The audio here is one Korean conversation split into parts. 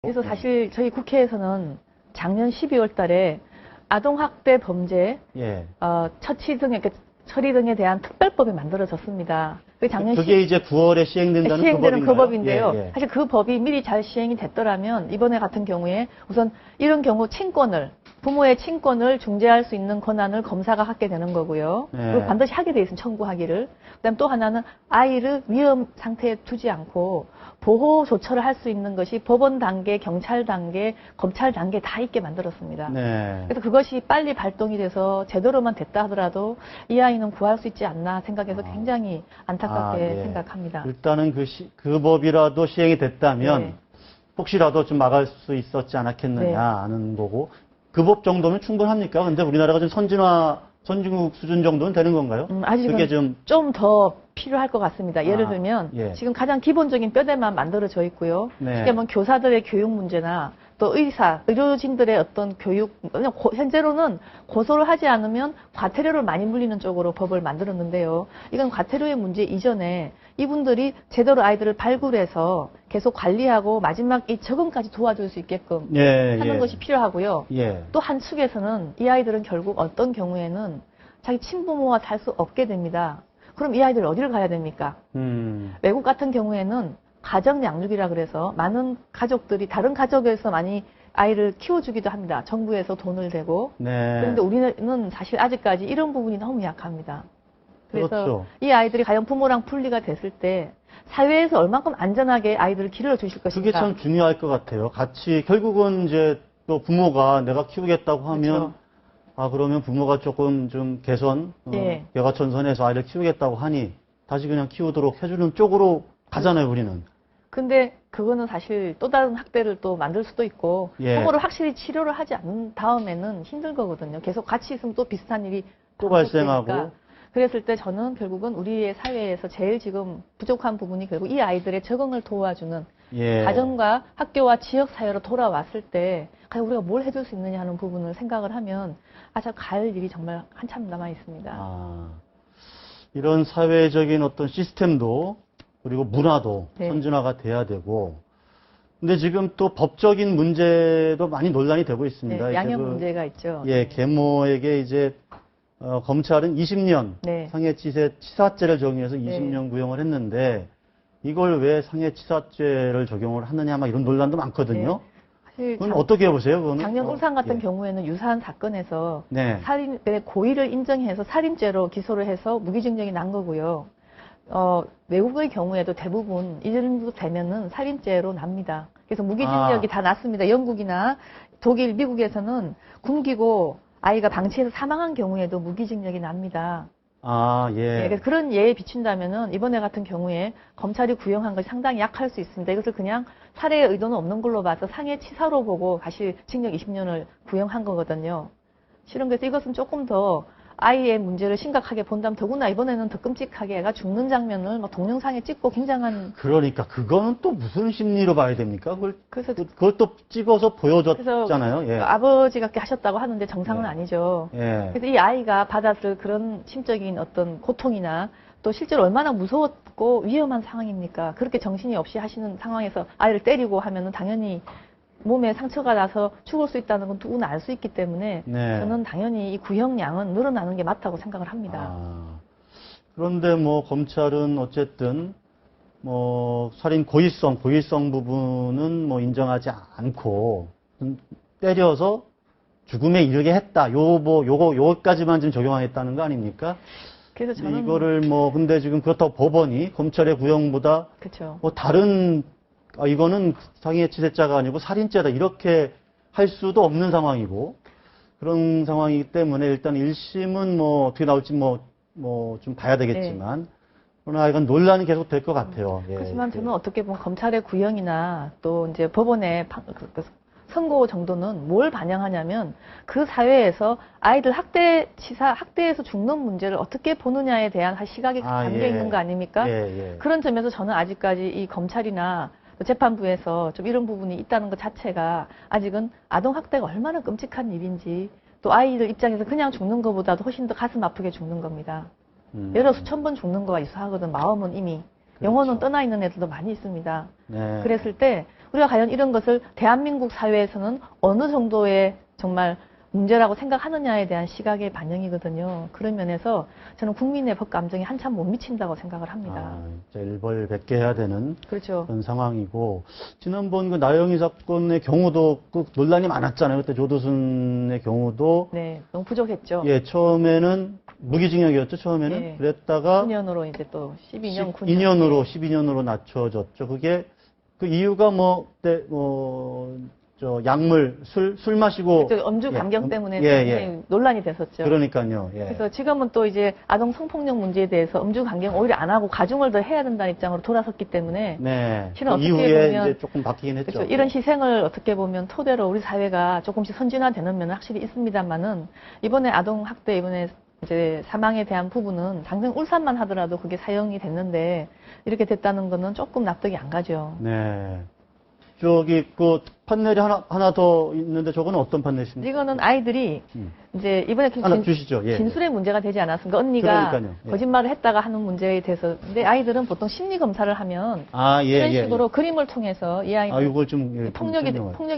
그래서 사실 저희 국회에서는 작년 12월 달에 아동학대 범죄, 처리 등에 대한 특별법이 만들어졌습니다. 그게 이제 9월에 시행된다는 시행되는 그 법인데요. 예. 사실 그 법이 미리 잘 시행이 됐더라면 이번에 같은 경우에 우선 이런 경우 부모의 친권을 중재할 수 있는 권한을 검사가 갖게 되는 거고요. 그리고 반드시 하게 돼 있습니다. 청구하기를. 그다음 또 하나는 아이를 위험 상태에 두지 않고 보호 조처를 할 수 있는 것이 법원 단계, 경찰 단계, 검찰 단계 다 있게 만들었습니다. 그래서 그것이 빨리 발동이 돼서 제대로만 됐다 하더라도 이 아이는 구할 수 있지 않나 생각해서 굉장히 안타깝게 생각합니다. 일단은 그 법이라도 시행이 됐다면 혹시라도 좀 막을 수 있었지 않았겠느냐 하는 거고, 그 법 정도면 충분합니까? 근데 우리나라가 좀 선진국 수준 정도는 되는 건가요? 아직은 좀 더 필요할 것 같습니다. 예를 들면 지금 가장 기본적인 뼈대만 만들어져 있고요. 이게 뭐 교사들의 교육 문제나 또 의료진들의 어떤 교육, 현재로는 고소를 하지 않으면 과태료를 많이 물리는 쪽으로 법을 만들었는데요. 이건 과태료의 문제 이전에 이분들이 제대로 아이들을 발굴해서 계속 관리하고 마지막 이 적응까지 도와줄 수 있게끔 하는 것이 필요하고요. 또 한 축에서는 이 아이들은 결국 어떤 경우에는 자기 친부모와 살 수 없게 됩니다. 그럼 이 아이들 어디를 가야 됩니까? 외국 같은 경우에는 가정 양육이라 그래서 많은 가족들이 다른 가족에서 많이 아이를 키워주기도 합니다. 정부에서 돈을 대고. 그런데 우리는 사실 아직까지 이런 부분이 너무 약합니다. 그래서 이 아이들이 과연 부모랑 분리가 됐을 때 사회에서 얼만큼 안전하게 아이들을 기르러 주실 것인가. 그게 참 중요할 것 같아요. 같이 결국은 이제 또 부모가 내가 키우겠다고 하면 그러면 부모가 조금 좀 개과천선해서 아이를 키우겠다고 하니 다시 그냥 키우도록 해주는 쪽으로 가잖아요, 우리는. 근데 그거는 사실 또 다른 학대를 또 만들 수도 있고 부모를 확실히 치료를 하지 않은 다음에는 힘들 거거든요. 계속 같이 있으면 또 비슷한 일이 또 발생하고. 그랬을 때 저는 결국은 우리의 사회에서 제일 지금 부족한 부분이 결국 이 아이들의 적응을 도와주는 가정과 학교와 지역 사회로 돌아왔을 때 과연 우리가 뭘 해줄 수 있느냐 하는 부분을 생각을 하면 저 갈 일이 정말 한참 남아 있습니다. 이런 사회적인 어떤 시스템도 그리고 문화도 선진화가 돼야 되고, 근데 지금 또 법적인 문제도 많이 논란이 되고 있습니다. 양형 문제가 있죠. 계모에게 이제 검찰은 20년 상해치사죄를 적용해서 20년 구형을 했는데 이걸 왜 상해치사죄를 적용을 하느냐 막 이런 논란도 많거든요. 그건 어떻게 보세요? 그거는? 작년 울산 같은 경우에는 유사한 사건에서 살인의 고의를 인정해서 살인죄로 기소를 해서 무기징역이 난 거고요. 외국의 경우에도 대부분 이 정도 되면은 살인죄로 납니다. 그래서 무기징역이 다 났습니다. 영국이나 독일, 미국에서는 굶기고 아이가 방치해서 사망한 경우에도 무기징역이 납니다. 그래서 그런 예에 비춘다면은 이번에 같은 경우에 검찰이 구형한 것이 상당히 약할 수 있습니다. 이것을 그냥 살해의 의도는 없는 걸로 봐서 상해치사로 보고 다시 징역 20년을 구형한 거거든요. 실은 그래서 이것은 조금 더 아이의 문제를 심각하게 본다면 더구나 이번에는 더 끔찍하게 애가 죽는 장면을 막 동영상에 찍고 굉장한. 그러니까 그거는 또 무슨 심리로 봐야 됩니까? 그걸 또 찍어서 보여줬잖아요. 그래서 아버지가 그렇게 하셨다고 하는데 정상은 아니죠. 그래서 이 아이가 받았을 그런 심적인 어떤 고통이나 또 실제로 얼마나 무서웠고 위험한 상황입니까? 그렇게 정신이 없이 하시는 상황에서 아이를 때리고 하면은 당연히 몸에 상처가 나서 죽을 수 있다는 건 누구나 알 수 있기 때문에 저는 당연히 이 구형량은 늘어나는 게 맞다고 생각을 합니다. 그런데 뭐 검찰은 어쨌든 뭐 살인 고의성 부분은 뭐 인정하지 않고 때려서 죽음에 이르게 했다. 요거까지만 지금 적용하겠다는 거 아닙니까? 그래서 저는 이거를 근데 지금 그렇다고 법원이 검찰의 구형보다 뭐 다른 이거는 상해치사죄가 아니고 살인죄다 이렇게 할 수도 없는 상황이고 그런 상황이기 때문에 일단 1심은 뭐 어떻게 나올지 좀 봐야 되겠지만 그러나 이건 논란이 계속 될 것 같아요. 그렇지만 저는 어떻게 보면 검찰의 구형이나 또 이제 법원의 선고 정도는 뭘 반영하냐면 그 사회에서 아이들 학대에서 죽는 문제를 어떻게 보느냐에 대한 시각이 담겨 있는 거 아닙니까? 그런 점에서 저는 아직까지 이 검찰이나 재판부에서 좀 이런 부분이 있다는 것 자체가 아직은 아동학대가 얼마나 끔찍한 일인지 또 아이들 입장에서 그냥 죽는 것보다도 훨씬 더 가슴 아프게 죽는 겁니다. 여러 수천 번 죽는 거와 유사하거든. 마음은 이미. 영혼은 떠나 있는 애들도 많이 있습니다. 그랬을 때 우리가 과연 이런 것을 대한민국 사회에서는 어느 정도의 정말 문제라고 생각하느냐에 대한 시각의 반영이거든요. 그런 면에서 저는 국민의 법 감정이 한참 못 미친다고 생각을 합니다. 일벌백계 해야 되는 그렇죠. 그런 상황이고, 지난번 그 나영희 사건의 경우도 그 논란이 많았잖아요. 그때 조두순의 경우도. 네, 너무 부족했죠. 예, 처음에는 무기징역이었죠, 처음에는. 예, 그랬다가 9년으로 이제 또 12년, 9년으로, 12년으로 낮춰졌죠. 그게 그 이유가 약물, 술 마시고. 음주 감경 때문에 예. 논란이 됐었죠. 그러니까요. 예. 그래서 지금은 또 이제 아동 성폭력 문제에 대해서 음주 감경 오히려 안 하고 가중을 더 해야 된다는 입장으로 돌아섰기 때문에. 네. 실은 어떻게 이후에 보면 이제 조금 바뀌긴 했죠. 그렇죠. 이런 희생을 어떻게 보면 토대로 우리 사회가 조금씩 선진화되는 면은 확실히 있습니다만은 이번에 아동 학대 이번에 이제 사망에 대한 부분은 당장 울산만 하더라도 그게 사형이 됐는데 이렇게 됐다는 거는 조금 납득이 안 가죠. 네. 저기 그 판넬이 하나 더 있는데 저거는 어떤 판넬입니까? 이거는 아이들이 이제 이번에 하나 주시죠. 예. 진술의 문제가 되지 않았습니까? 언니가 예. 거짓말을 했다가 하는 문제에 대해서. 근데 아이들은 보통 심리 검사를 하면 이런 식으로 그림을 통해서 이 아이는 이걸 좀 폭력이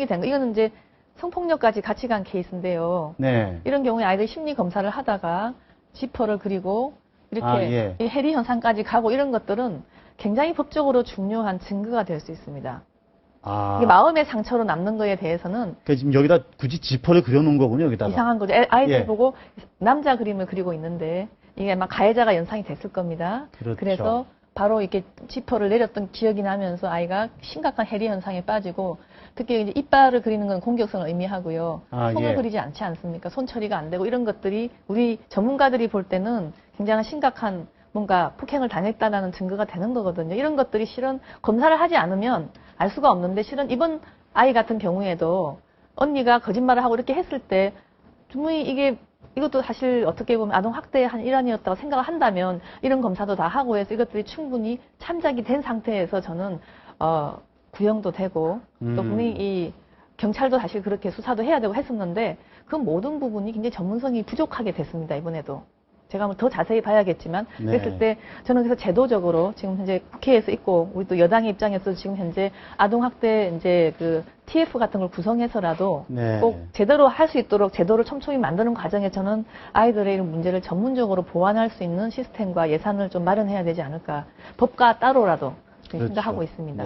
된 거. 이거는 이제 성폭력까지 같이 간 케이스인데요. 네. 이런 경우에 아이들 심리 검사를 하다가 지퍼를 그리고 이렇게 이 해리 현상까지 가고 이런 것들은 굉장히 법적으로 중요한 증거가 될 수 있습니다. 이게 마음의 상처로 남는 거에 대해서는 지금 여기다 굳이 지퍼를 그려놓은 거군요, 여기다가. 이상한 거죠. 아이들 보고 남자 그림을 그리고 있는데 이게 아마 가해자가 연상이 됐을 겁니다. 그렇죠. 그래서 바로 이렇게 지퍼를 내렸던 기억이 나면서 아이가 심각한 해리 현상에 빠지고 특히 이제 이빨을 그리는 건 공격성을 의미하고요. 손을 그리지 않지 않습니까? 손 처리가 안 되고 이런 것들이 우리 전문가들이 볼 때는 굉장히 심각한 뭔가 폭행을 당했다라는 증거가 되는 거거든요. 이런 것들이 실은 검사를 하지 않으면 알 수가 없는데 실은 이번 아이 같은 경우에도 언니가 거짓말을 하고 이렇게 했을 때 분명히 이것도 사실 어떻게 보면 아동 학대의 한 일환이었다고 생각을 한다면 이런 검사도 다 하고 해서 이것들이 충분히 참작이 된 상태에서 저는 구형도 되고 또 분명히 이 경찰도 사실 그렇게 수사도 해야 되고 했었는데 그 모든 부분이 굉장히 전문성이 부족하게 됐습니다. 이번에도. 제가 더 자세히 봐야겠지만 그랬을 때 저는 그래서 제도적으로 지금 현재 국회에서 있고 우리 또 여당의 입장에서 지금 현재 아동학대 이제 그 TF 같은 걸 구성해서라도 꼭 제대로 할 수 있도록 제도를 촘촘히 만드는 과정에 저는 아이들의 이런 문제를 전문적으로 보완할 수 있는 시스템과 예산을 좀 마련해야 되지 않을까. 법과 따로라도 생각하고 있습니다.